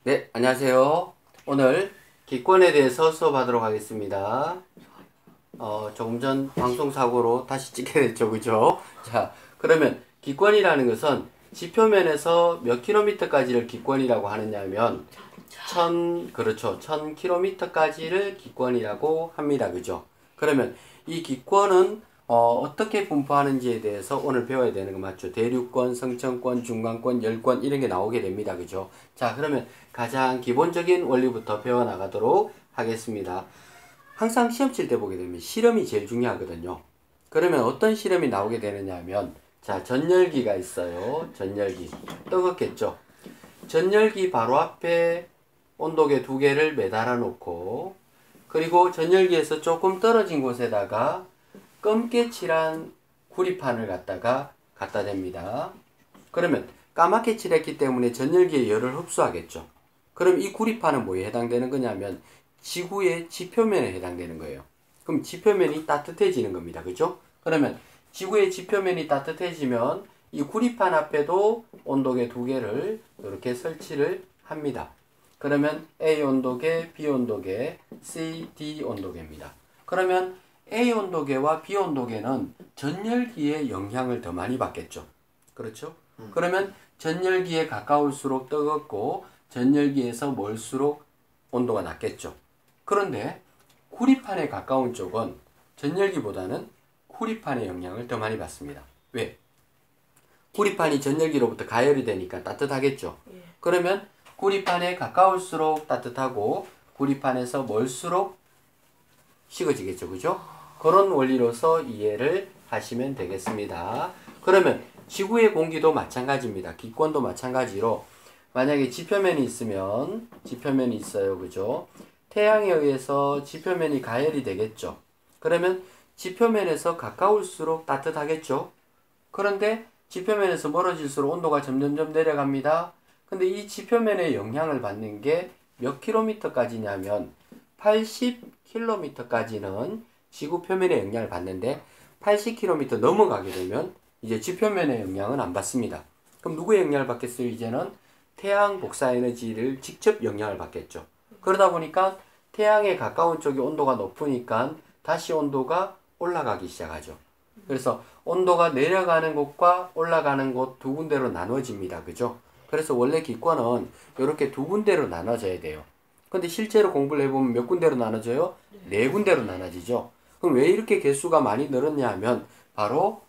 네, 안녕하세요. 오늘 기권에 대해서 수업하도록 하겠습니다. 조금 전 방송사고로 다시 찍게 됐죠, 그죠? 자, 그러면 기권이라는 것은 지표면에서 몇 킬로미터까지를 기권이라고 하느냐면, 그렇죠. 1000킬로미터까지를 기권이라고 합니다, 그죠? 그러면 이 기권은 어떻게 분포하는지에 대해서 오늘 배워야 되는 거 맞죠? 대륙권, 성층권, 중간권, 열권 이런 게 나오게 됩니다. 그죠? 자, 그러면 가장 기본적인 원리부터 배워나가도록 하겠습니다. 항상 시험 칠 때 보게 되면 실험이 제일 중요하거든요. 그러면 어떤 실험이 나오게 되느냐 하면, 자, 전열기가 있어요. 전열기. 뜨겁겠죠? 전열기 바로 앞에 온도계 두 개를 매달아 놓고, 그리고 전열기에서 조금 떨어진 곳에다가 검게 칠한 구리판을 갖다 댑니다. 그러면 까맣게 칠했기 때문에 전열기의 열을 흡수하겠죠. 그럼 이 구리판은 뭐에 해당되는 거냐면 지구의 지표면에 해당되는 거예요. 그럼 지표면이 따뜻해지는 겁니다. 그죠? 그러면 지구의 지표면이 따뜻해지면 이 구리판 앞에도 온도계 두 개를 이렇게 설치를 합니다. 그러면 A 온도계, B 온도계, C, D 온도계입니다. 그러면 A 온도계와 B 온도계는 전열기의 영향을 더 많이 받겠죠. 그렇죠? 그러면 전열기에 가까울수록 뜨겁고 전열기에서 멀수록 온도가 낮겠죠. 그런데 구리판에 가까운 쪽은 전열기보다는 구리판의 영향을 더 많이 받습니다. 왜? 구리판이 전열기로부터 가열이 되니까 따뜻하겠죠. 그러면 구리판에 가까울수록 따뜻하고 구리판에서 멀수록 식어지겠죠. 그죠? 그런 원리로서 이해를 하시면 되겠습니다. 그러면 지구의 공기도 마찬가지입니다. 기권도 마찬가지로 만약에 지표면이 있어요. 그죠? 태양에 의해서 지표면이 가열이 되겠죠. 그러면 지표면에서 가까울수록 따뜻하겠죠. 그런데 지표면에서 멀어질수록 온도가 점점점 내려갑니다. 근데 이 지표면의 영향을 받는 게 몇 킬로미터까지냐면 80킬로미터까지는 지구 표면의 영향을 받는데 80킬로미터 넘어가게 되면 이제 지표면의 영향은 안 받습니다. 그럼 누구의 영향을 받겠어요? 이제는 태양 복사 에너지를 직접 영향을 받겠죠. 그러다 보니까 태양에 가까운 쪽이 온도가 높으니까 다시 온도가 올라가기 시작하죠. 그래서 온도가 내려가는 곳과 올라가는 곳 두 군데로 나눠집니다. 그죠? 그래서 원래 기권은 이렇게 두 군데로 나눠져야 돼요. 근데 실제로 공부를 해보면 몇 군데로 나눠져요? 네 군데로 나눠지죠. 그럼 왜 이렇게 개수가 많이 늘었냐 하면 바로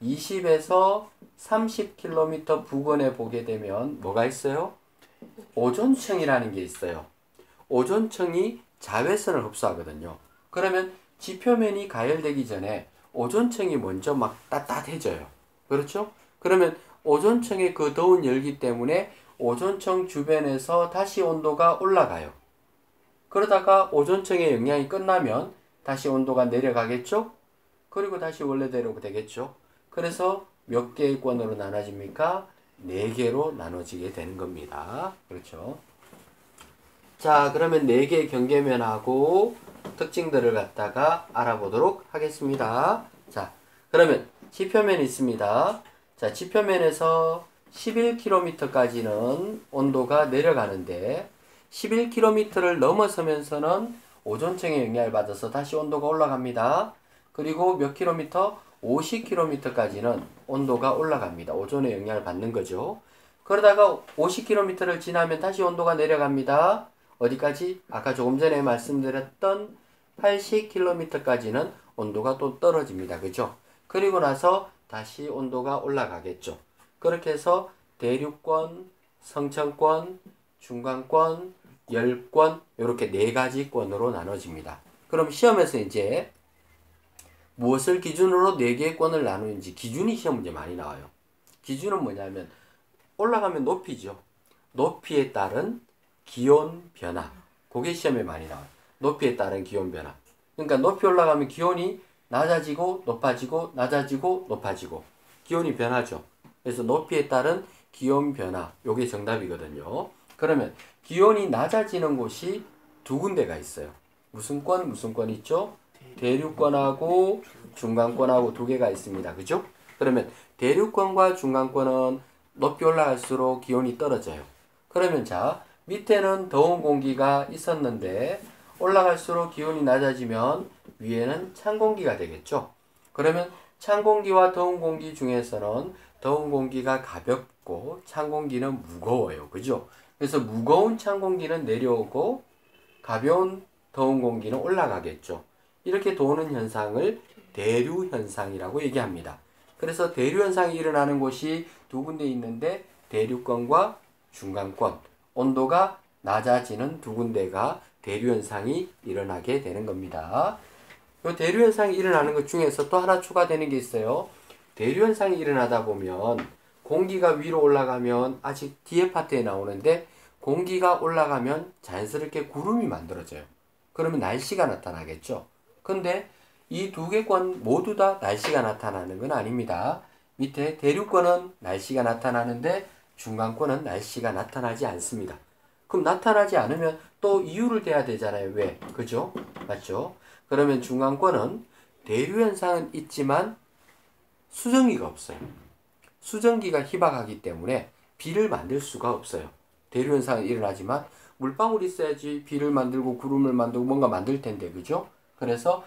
20에서 30km 부근에 보게 되면 뭐가 있어요? 오존층이라는 게 있어요. 오존층이 자외선을 흡수하거든요. 그러면 지표면이 가열되기 전에 오존층이 먼저 막 따뜻해져요. 그렇죠? 그러면 오존층의 그 더운 열기 때문에 오존층 주변에서 다시 온도가 올라가요. 그러다가 오존층의 영향이 끝나면 다시 온도가 내려가겠죠? 그리고 다시 원래대로 되겠죠? 그래서 몇 개의 권으로 나눠집니까? 네 개로 나눠지게 되는 겁니다. 그렇죠? 자, 그러면 네 개의 경계면하고 특징들을 갖다가 알아보도록 하겠습니다. 자, 그러면 지표면이 있습니다. 자, 지표면에서 11km까지는 온도가 내려가는데 11km를 넘어서면서는 오존층의 영향을 받아서 다시 온도가 올라갑니다. 그리고 몇 킬로미터? 50km까지는 온도가 올라갑니다. 오존의 영향을 받는 거죠. 그러다가 50km를 지나면 다시 온도가 내려갑니다. 어디까지? 아까 조금 전에 말씀드렸던 80km까지는 온도가 또 떨어집니다. 그죠? 그리고 나서 다시 온도가 올라가겠죠. 그렇게 해서 대륙권, 성층권, 중간권, 열권 이렇게 네 가지 권으로 나눠집니다. 그럼 시험에서 이제 무엇을 기준으로 네 개의 권을 나누는지 기준이 시험 문제 많이 나와요. 기준은 뭐냐면 올라가면 높이죠. 높이에 따른 기온 변화. 그게 시험에 많이 나와요. 높이에 따른 기온 변화. 그러니까 높이 올라가면 기온이 낮아지고 높아지고 낮아지고 높아지고 기온이 변하죠. 그래서 높이에 따른 기온 변화. 요게 정답이거든요. 그러면 기온이 낮아지는 곳이 두 군데가 있어요. 무슨 권? 무슨 권 있죠? 대륙권하고 중간권하고 두 개가 있습니다. 그죠? 그러면 대륙권과 중간권은 높이 올라갈수록 기온이 떨어져요. 그러면 자, 밑에는 더운 공기가 있었는데 올라갈수록 기온이 낮아지면 위에는 찬 공기가 되겠죠. 그러면 찬 공기와 더운 공기 중에서는 더운 공기가 가볍고 찬 공기는 무거워요. 그죠? 그래서 무거운 찬 공기는 내려오고 가벼운 더운 공기는 올라가겠죠. 이렇게 도는 현상을 대류 현상이라고 얘기합니다. 그래서 대류 현상이 일어나는 곳이 두 군데 있는데 대류권과 중간권, 온도가 낮아지는 두 군데가 대류 현상이 일어나게 되는 겁니다. 이 대류 현상이 일어나는 것 중에서 또 하나 추가되는 게 있어요. 대류 현상이 일어나다 보면 공기가 위로 올라가면 아직 뒤에 파트에 나오는데 공기가 올라가면 자연스럽게 구름이 만들어져요. 그러면 날씨가 나타나겠죠. 근데 이 두 개권 모두 다 날씨가 나타나는 건 아닙니다. 밑에 대류권은 날씨가 나타나는데 중간권은 날씨가 나타나지 않습니다. 그럼 나타나지 않으면 또 이유를 대야 되잖아요. 왜? 그죠? 맞죠? 그러면 중간권은 대류 현상은 있지만 수증기가 없어요. 수증기가 희박하기 때문에 비를 만들 수가 없어요. 대류 현상은 일어나지만 물방울이 있어야지 비를 만들고 구름을 만들고 뭔가 만들 텐데, 그죠? 그래서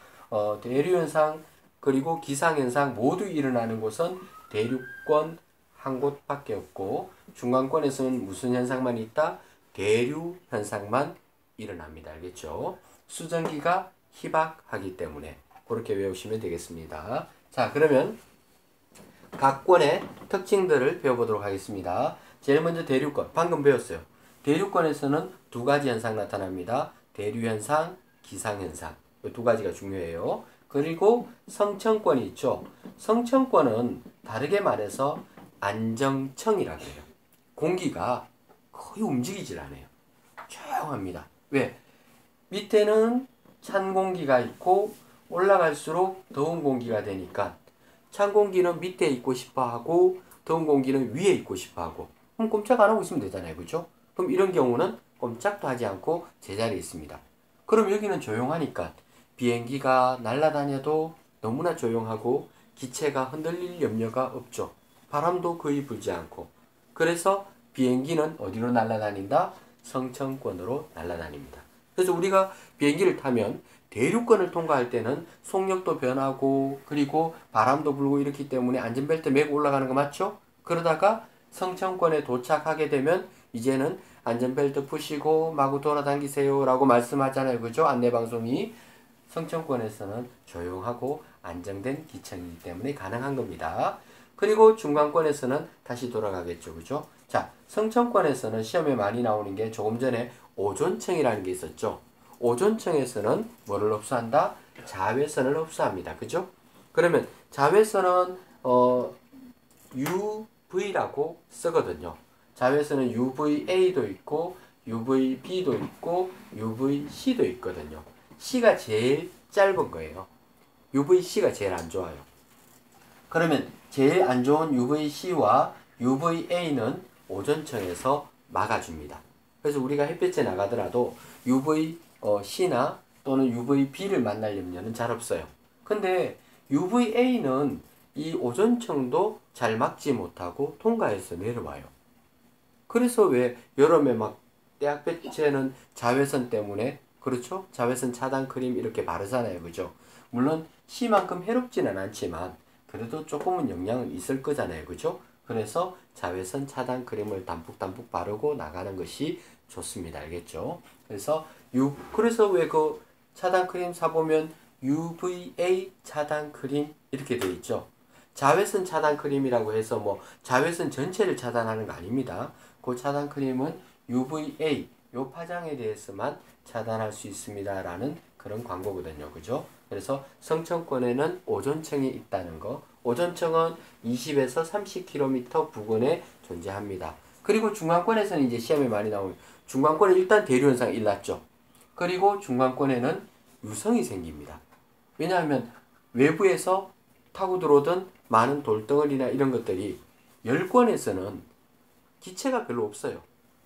대류 현상 그리고 기상 현상 모두 일어나는 곳은 대류권 한 곳밖에 없고 중간권에서는 무슨 현상만 있다? 대류 현상만 일어납니다. 알겠죠? 수증기가 희박하기 때문에 그렇게 외우시면 되겠습니다. 자, 그러면 각 권의 특징들을 배워보도록 하겠습니다. 제일 먼저 대류권, 방금 배웠어요. 대류권에서는 두 가지 현상 나타납니다. 대류현상, 기상현상. 이 두 가지가 중요해요. 그리고 성층권이 있죠. 성층권은 다르게 말해서 안정층이라고 해요. 공기가 거의 움직이질 않아요. 조용합니다. 왜? 밑에는 찬 공기가 있고 올라갈수록 더운 공기가 되니까 찬 공기는 밑에 있고 싶어 하고 더운 공기는 위에 있고 싶어 하고 그럼 꼼짝 안 하고 있으면 되잖아요. 그죠? 그럼 이런 경우는 꼼짝도 하지 않고 제자리에 있습니다. 그럼 여기는 조용하니까 비행기가 날아다녀도 너무나 조용하고 기체가 흔들릴 염려가 없죠. 바람도 거의 불지 않고. 그래서 비행기는 어디로 날아다닌다? 성층권으로 날아다닙니다. 그래서 우리가 비행기를 타면 대류권을 통과할 때는 속력도 변하고 그리고 바람도 불고 이렇기 때문에 안전벨트 메고 올라가는 거 맞죠? 그러다가 성층권에 도착하게 되면 이제는 안전벨트 푸시고 마구 돌아다니세요 라고 말씀하잖아요. 그죠? 안내방송이. 성층권에서는 조용하고 안정된 기층이기 때문에 가능한 겁니다. 그리고 중간권에서는 다시 돌아가겠죠. 그죠? 자, 성층권에서는 시험에 많이 나오는 게 조금 전에 오존층이라는 게 있었죠. 오존층에서는 뭐를 흡수한다? 자외선을 흡수합니다. 그죠? 그러면 자외선은 UV라고 쓰거든요. 자외선은 UVA도 있고 UVB도 있고 UVC도 있거든요. C가 제일 짧은 거예요. UVC가 제일 안 좋아요. 그러면 제일 안 좋은 UVC와 UVA는 오존층에서 막아줍니다. 그래서 우리가 햇빛에 나가더라도 UVC나 또는 UVB를 만날 염려는 잘 없어요. 근데 UVA는 이 오존층도 잘 막지 못하고 통과해서 내려와요. 그래서 왜 여름에 막 대학볕에는 자외선 때문에 그렇죠? 자외선 차단 크림 이렇게 바르잖아요. 그죠? 물론 C만큼 해롭지는 않지만 그래도 조금은 영향은 있을 거잖아요. 그죠? 그래서 자외선 차단 크림을 담뿍담뿍 바르고 나가는 것이 좋습니다. 알겠죠? 그래서 왜 그 차단 크림 사보면 UVA 차단 크림 이렇게 되어 있죠. 자외선 차단 크림이라고 해서 뭐 자외선 전체를 차단하는 거 아닙니다. 그 차단 크림은 UVA 요 파장에 대해서만 차단할 수 있습니다. 라는 그런 광고거든요. 그죠? 그래서 성층권에는 오존층이 있다는 거. 오존층은 20에서 30km 부근에 존재합니다. 그리고 중간권에서는 이제 시험에 많이 나오는 중간권에 일단 대류현상이 일어났죠. 그리고 중간권에는 유성이 생깁니다. 왜냐하면 외부에서 타고 들어오던 많은 돌덩어리나 이런 것들이 열권에서는 기체가 별로 없어요.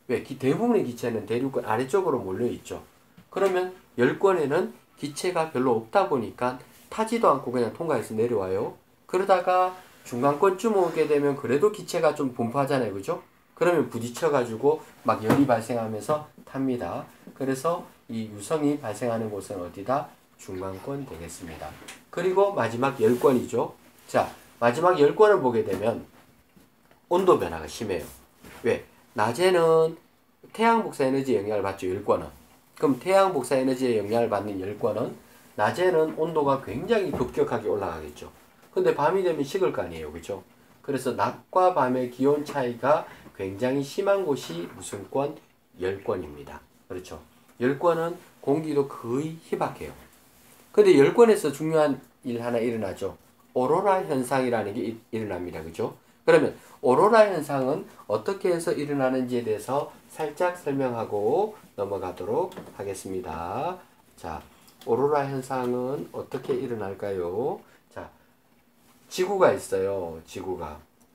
왜? 대부분의 기체는 대류권 아래쪽으로 몰려있죠. 그러면 열권에는 기체가 별로 없다 보니까 타지도 않고 그냥 통과해서 내려와요. 그러다가 중간권쯤 오게 되면 그래도 기체가 좀 분포하잖아요. 그죠? 그러면 부딪혀가지고 막 열이 발생하면서 탑니다. 그래서 이 유성이 발생하는 곳은 어디다? 중간권 되겠습니다. 그리고 마지막 열권이죠. 자, 마지막 열권을 보게 되면 온도 변화가 심해요. 왜? 낮에는 태양 복사 에너지에 영향을 받죠, 열권은. 그럼 태양 복사 에너지에 영향을 받는 열권은 낮에는 온도가 굉장히 급격하게 올라가겠죠. 근데 밤이 되면 식을 거 아니에요, 그죠? 그래서 낮과 밤의 기온 차이가 굉장히 심한 곳이 무슨 권? 열권입니다. 그렇죠? 열권은 공기도 거의 희박해요. 근데 열권에서 중요한 일 하나 일어나죠. 오로라 현상이라는 게 일어납니다. 그죠? 그러면 오로라 현상은 어떻게 해서 일어나는지에 대해서 살짝 설명하고 넘어가도록 하겠습니다. 자, 오로라 현상은 어떻게 일어날까요? 자, 지구가 있어요.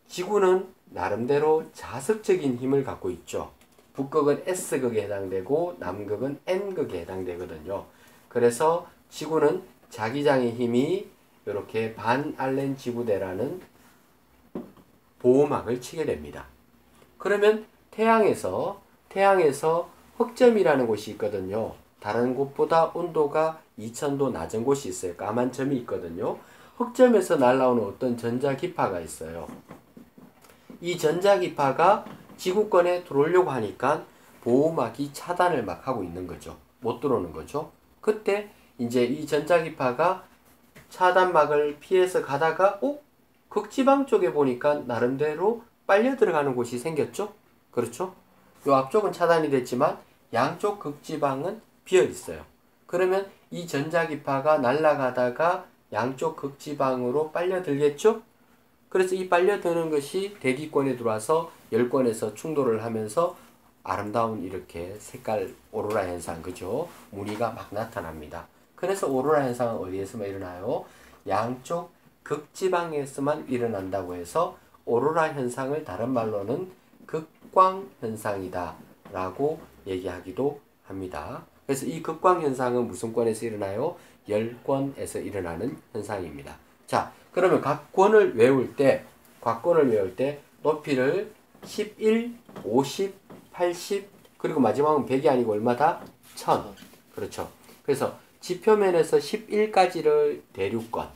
지구는 나름대로 자석적인 힘을 갖고 있죠. 북극은 S극에 해당되고 남극은 N극에 해당되거든요. 그래서 지구는 자기장의 힘이 이렇게 반알렌 지구대라는 보호막을 치게 됩니다. 그러면 태양에서 흑점이라는 곳이 있거든요. 다른 곳보다 온도가 2000도 낮은 곳이 있어요. 까만 점이 있거든요. 흑점에서 날아오는 어떤 전자기파가 있어요. 이 전자기파가 지구권에 들어오려고 하니까 보호막이 차단을 막 하고 있는 거죠. 못 들어오는 거죠. 그때 이제 이 전자기파가 차단막을 피해서 가다가 극지방 쪽에 보니까 나름대로 빨려 들어가는 곳이 생겼죠. 그렇죠? 요 앞쪽은 차단이 됐지만 양쪽 극지방은 비어 있어요. 그러면 이 전자기파가 날아가다가 양쪽 극지방으로 빨려 들겠죠? 그래서 이 빨려드는 것이 대기권에 들어와서 열권에서 충돌을 하면서 아름다운 이렇게 색깔 오로라 현상, 그죠? 무늬가 막 나타납니다. 그래서 오로라 현상은 어디에서만 일어나요? 양쪽 극지방에서만 일어난다고 해서 오로라 현상을 다른 말로는 극광 현상이다 라고 얘기하기도 합니다. 그래서 이 극광 현상은 무슨 권에서 일어나요? 열권에서 일어나는 현상입니다. 자, 그러면 곽권을 외울 때 높이를 11, 50, 80, 그리고 마지막은 100이 아니고 얼마다? 1000. 그렇죠. 그래서 지표면에서 11까지를 대륙권,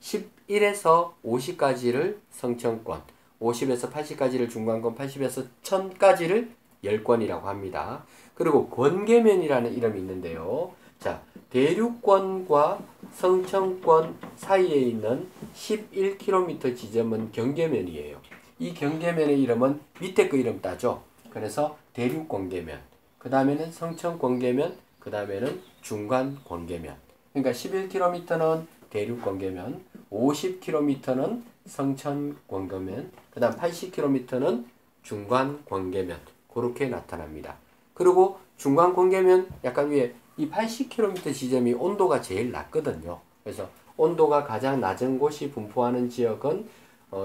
11에서 50까지를 성층권, 50에서 80까지를 중간권, 80에서 1000까지를 열권이라고 합니다. 그리고 권계면이라는 이름이 있는데요. 자, 대륙권과 성층권 사이에 있는 11km 지점은 경계면이에요. 이 경계면의 이름은 밑에 그 이름 따죠. 그래서 대륙권계면, 그 다음에는 성층권계면, 그 다음에는 중간권계면. 그러니까 11km는 대륙권계면, 50km는 성층권계면, 그 다음 80km는 중간권계면. 그렇게 나타납니다. 그리고 중간권계면 약간 위에 이 80km 지점이 온도가 제일 낮거든요. 그래서 온도가 가장 낮은 곳이 분포하는 지역은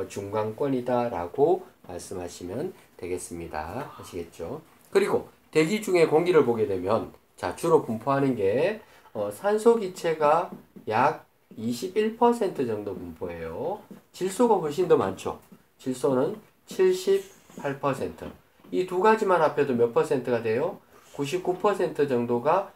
중간권이다 라고 말씀하시면 되겠습니다. 아시겠죠? 그리고 대기 중에 공기를 보게 되면 자, 주로 분포하는 게 산소 기체가 약 21% 정도 분포해요. 질소가 훨씬 더 많죠. 질소는 78%. 이 두 가지만 합해도 몇 퍼센트가 돼요? 99% 정도가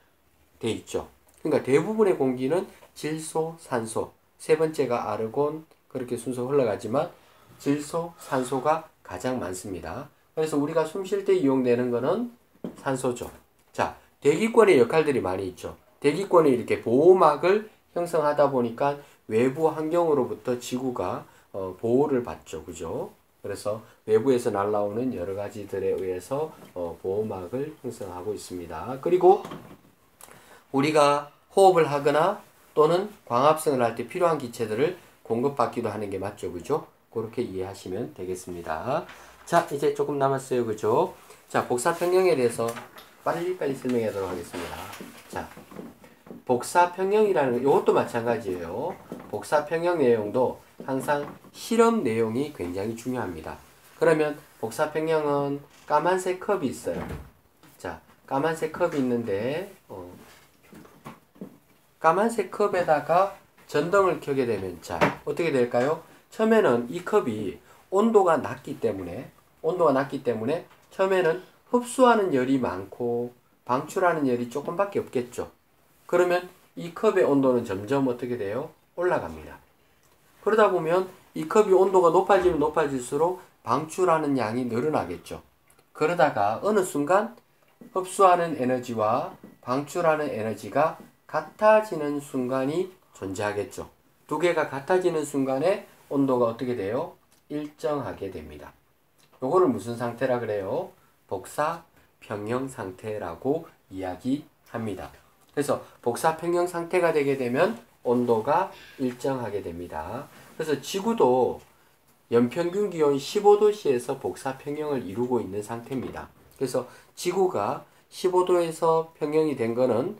돼 있죠. 그러니까 대부분의 공기는 질소, 산소, 세 번째가 아르곤, 그렇게 순서 흘러가지만 질소, 산소가 가장 많습니다. 그래서 우리가 숨 쉴 때 이용되는 거는 산소죠. 자, 대기권의 역할들이 많이 있죠. 대기권이 이렇게 보호막을 형성하다 보니까 외부 환경으로부터 지구가 보호를 받죠. 그죠? 그래서 외부에서 날아오는 여러 가지들에 의해서 보호막을 형성하고 있습니다. 그리고 우리가 호흡을 하거나 또는 광합성을 할 때 필요한 기체들을 공급받기도 하는 게 맞죠. 그죠? 그렇게 이해하시면 되겠습니다. 자, 이제 조금 남았어요. 그죠? 자, 복사평형에 대해서 빨리빨리 설명하도록 하겠습니다. 자, 복사평형이라는 이것도 마찬가지예요. 복사평형 내용도 항상 실험 내용이 굉장히 중요합니다. 그러면 복사평형은 까만색 컵이 있어요. 자, 까만색 컵이 있는데 까만색 컵에다가 전등을 켜게 되면 자, 어떻게 될까요? 처음에는 이 컵이 온도가 낮기 때문에 온도가 낮기 때문에 처음에는 흡수하는 열이 많고 방출하는 열이 조금밖에 없겠죠. 그러면 이 컵의 온도는 점점 어떻게 돼요? 올라갑니다. 그러다 보면 이 컵이 온도가 높아지면 높아질수록 방출하는 양이 늘어나겠죠. 그러다가 어느 순간 흡수하는 에너지와 방출하는 에너지가 같아지는 순간이 존재하겠죠. 두 개가 같아지는 순간에 온도가 어떻게 돼요? 일정하게 됩니다. 요거를 무슨 상태라 그래요? 복사 평형 상태라고 이야기합니다. 그래서 복사 평형 상태가 되게 되면 온도가 일정하게 됩니다. 그래서 지구도 연평균 기온 15도씨에서 복사 평형을 이루고 있는 상태입니다. 그래서 지구가 15도에서 평형이 된 거는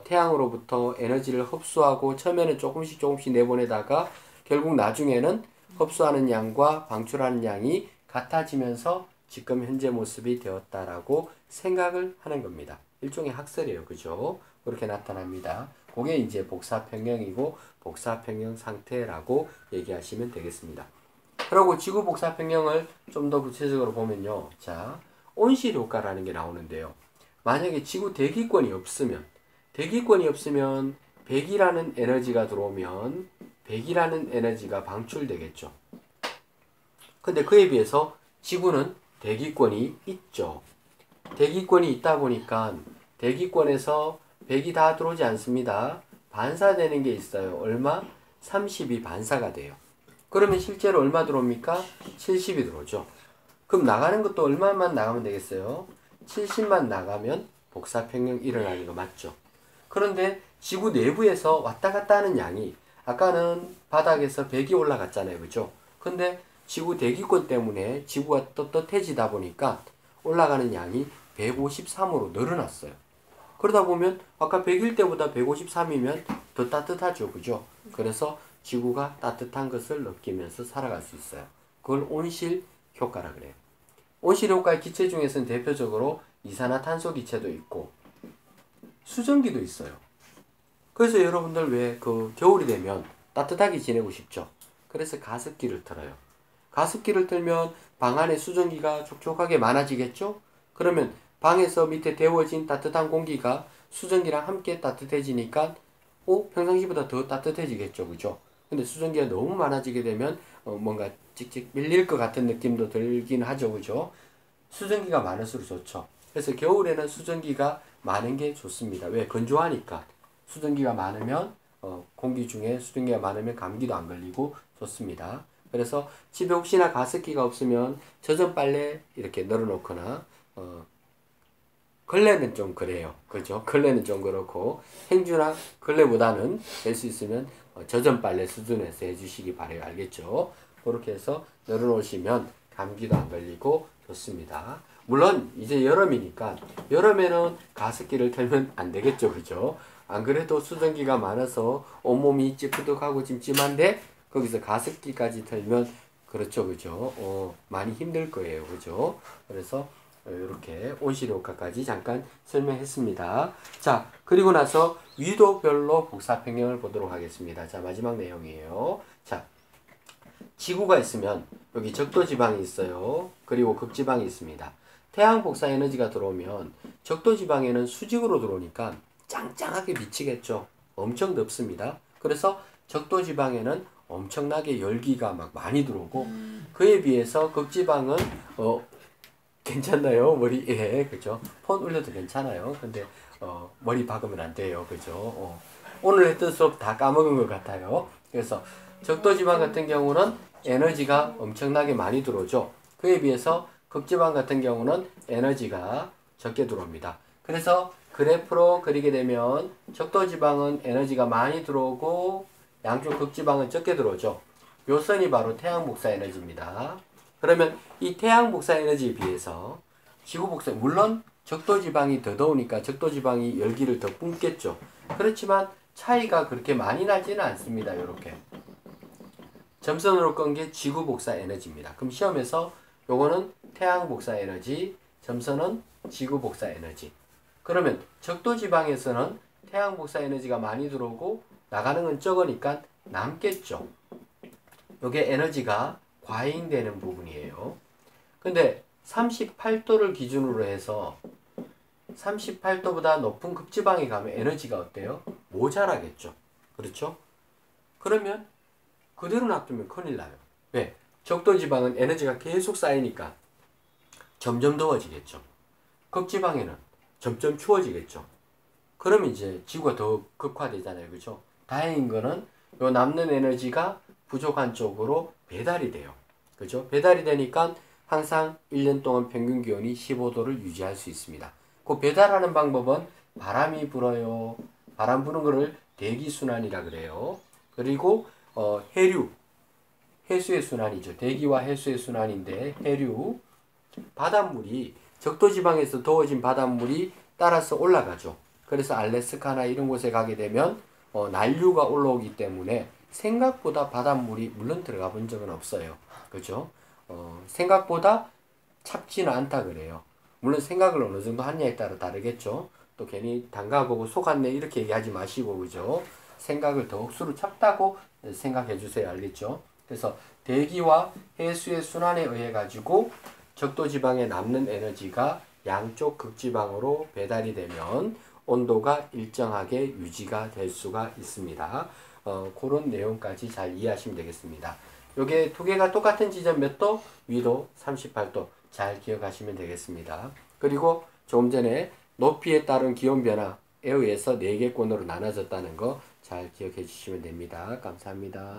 태양으로부터 에너지를 흡수하고 처음에는 조금씩 내보내다가 결국 나중에는 흡수하는 양과 방출하는 양이 같아지면서 지금 현재 모습이 되었다라고 생각을 하는 겁니다. 일종의 학설이에요. 그죠? 그렇게 나타납니다. 그게 이제 복사평형이고 복사평형 상태라고 얘기하시면 되겠습니다. 그리고 지구 복사평형을 좀 더 구체적으로 보면요. 자, 온실 효과라는 게 나오는데요. 만약에 지구 대기권이 없으면 백이라는 에너지가 들어오면 백이라는 에너지가 방출되겠죠. 근데 그에 비해서 지구는 대기권이 있죠. 대기권이 있다 보니까 대기권에서 100이 다 들어오지 않습니다. 반사되는 게 있어요. 얼마? 30이 반사가 돼요. 그러면 실제로 얼마 들어옵니까? 70이 들어오죠. 그럼 나가는 것도 얼마만 나가면 되겠어요? 70만 나가면 복사평형 일어나는 거 맞죠? 그런데 지구 내부에서 왔다 갔다 하는 양이 아까는 바닥에서 100이 올라갔잖아요. 그죠? 근데 지구 대기권 때문에 지구가 떳떳해지다 보니까 올라가는 양이 153으로 늘어났어요. 그러다 보면 아까 100일 때보다 153이면 더 따뜻하죠. 그죠? 그래서 지구가 따뜻한 것을 느끼면서 살아갈 수 있어요. 그걸 온실 효과라 그래요. 온실 효과의 기체 중에서는 대표적으로 이산화탄소 기체도 있고 수증기도 있어요. 그래서 여러분들 왜 겨울이 되면 따뜻하게 지내고 싶죠? 그래서 가습기를 틀어요. 가습기를 틀면 방 안에 수증기가 촉촉하게 많아지겠죠? 그러면 방에서 밑에 데워진 따뜻한 공기가 수증기랑 함께 따뜻해지니까 평상시보다 더 따뜻해지겠죠. 그죠? 근데 수증기가 너무 많아지게 되면 뭔가 찍찍 밀릴 것 같은 느낌도 들긴 하죠. 그죠? 수증기가 많을수록 좋죠. 그래서 겨울에는 수증기가 많은 게 좋습니다. 왜? 건조하니까. 수증기가 많으면 공기 중에 수증기가 많으면 감기도 안 걸리고 좋습니다. 그래서 집에 혹시나 가습기가 없으면 젖은 빨래 이렇게 널어놓거나 걸레는 좀 그래요. 그죠? 걸레는 좀 그렇고 행주나 걸레보다는 될 수 있으면 젖은 빨래 수준에서 해주시기 바라요. 알겠죠? 그렇게 해서 널어놓으시면 감기도 안 걸리고 좋습니다. 물론 이제 여름이니까 여름에는 가습기를 틀면 안 되겠죠. 그죠? 안 그래도 수증기가 많아서 온몸이 찌뿌득하고 찜찜한데 거기서 가습기까지 틀면 그렇죠. 그죠? 많이 힘들 거예요. 그죠? 그래서 이렇게 온실 효과까지 잠깐 설명했습니다. 자, 그리고 나서 위도별로 복사평형을 보도록 하겠습니다. 자, 마지막 내용이에요. 자, 지구가 있으면 여기 적도지방이 있어요. 그리고 극지방이 있습니다. 태양 복사 에너지가 들어오면 적도지방에는 수직으로 들어오니까 짱짱하게 미치겠죠. 엄청 덥습니다. 그래서 적도지방에는 엄청나게 열기가 막 많이 들어오고 그에 비해서 극지방은 괜찮나요? 머리에 그죠? 폰 올려도 괜찮아요. 근데 머리 박으면 안 돼요. 그죠? 오늘 했던 수업 다 까먹은 것 같아요. 그래서 적도지방 같은 경우는 에너지가 엄청나게 많이 들어오죠. 그에 비해서 극지방 같은 경우는 에너지가 적게 들어옵니다. 그래서 그래프로 그리게 되면 적도지방은 에너지가 많이 들어오고 양쪽 극지방은 적게 들어오죠. 요 선이 바로 태양 복사 에너지입니다. 그러면 이 태양 복사 에너지에 비해서 지구 복사, 물론 적도지방이 더 더우니까 적도지방이 열기를 더 뿜겠죠. 그렇지만 차이가 그렇게 많이 나지는 않습니다. 이렇게 점선으로 끈 게 지구 복사 에너지입니다. 그럼 시험에서 요거는 태양 복사 에너지, 점선은 지구 복사 에너지. 그러면 적도지방에서는 태양 복사 에너지가 많이 들어오고 나가는 건 적으니까 남겠죠. 요게 에너지가 과잉되는 부분이에요. 근데 38도를 기준으로 해서 38도보다 높은 극지방에 가면 에너지가 어때요? 모자라겠죠. 그렇죠? 그러면 그대로 놔두면 큰일 나요. 왜? 적도지방은 에너지가 계속 쌓이니까 점점 더워지겠죠. 극지방에는 점점 추워지겠죠. 그러면 이제 지구가 더 극화되잖아요. 그죠? 다행인 거는 요 남는 에너지가 부족한 쪽으로 배달이 돼요. 그죠? 배달이 되니까 항상 1년 동안 평균 기온이 15도를 유지할 수 있습니다. 그 배달하는 방법은 바람이 불어요. 바람 부는 거를 대기순환이라 그래요. 그리고 해류, 해수의 순환이죠. 대기와 해수의 순환인데 해류, 바닷물이 적도지방에서 더워진 바닷물이 따라서 올라가죠. 그래서 알래스카나 이런 곳에 가게 되면 난류가 올라오기 때문에 생각보다 바닷물이 물론 들어가 본 적은 없어요. 그죠? 생각보다 찹지는 않다 그래요. 물론 생각을 어느 정도 하냐에 따라 다르겠죠. 또 괜히 담가보고 속았네 이렇게 얘기하지 마시고 그죠? 생각을 더욱수로 찹다고 생각해 주세요. 알겠죠? 그래서 대기와 해수의 순환에 의해 가지고 적도지방에 남는 에너지가 양쪽 극지방으로 배달이 되면 온도가 일정하게 유지가 될 수가 있습니다. 그런 내용까지 잘 이해하시면 되겠습니다. 요게 두 개가 똑같은 지점 몇 도? 위도 38도. 잘 기억하시면 되겠습니다. 그리고 조금 전에 높이에 따른 기온 변화에 의해서 4개권으로 나눠졌다는 거 잘 기억해 주시면 됩니다. 감사합니다.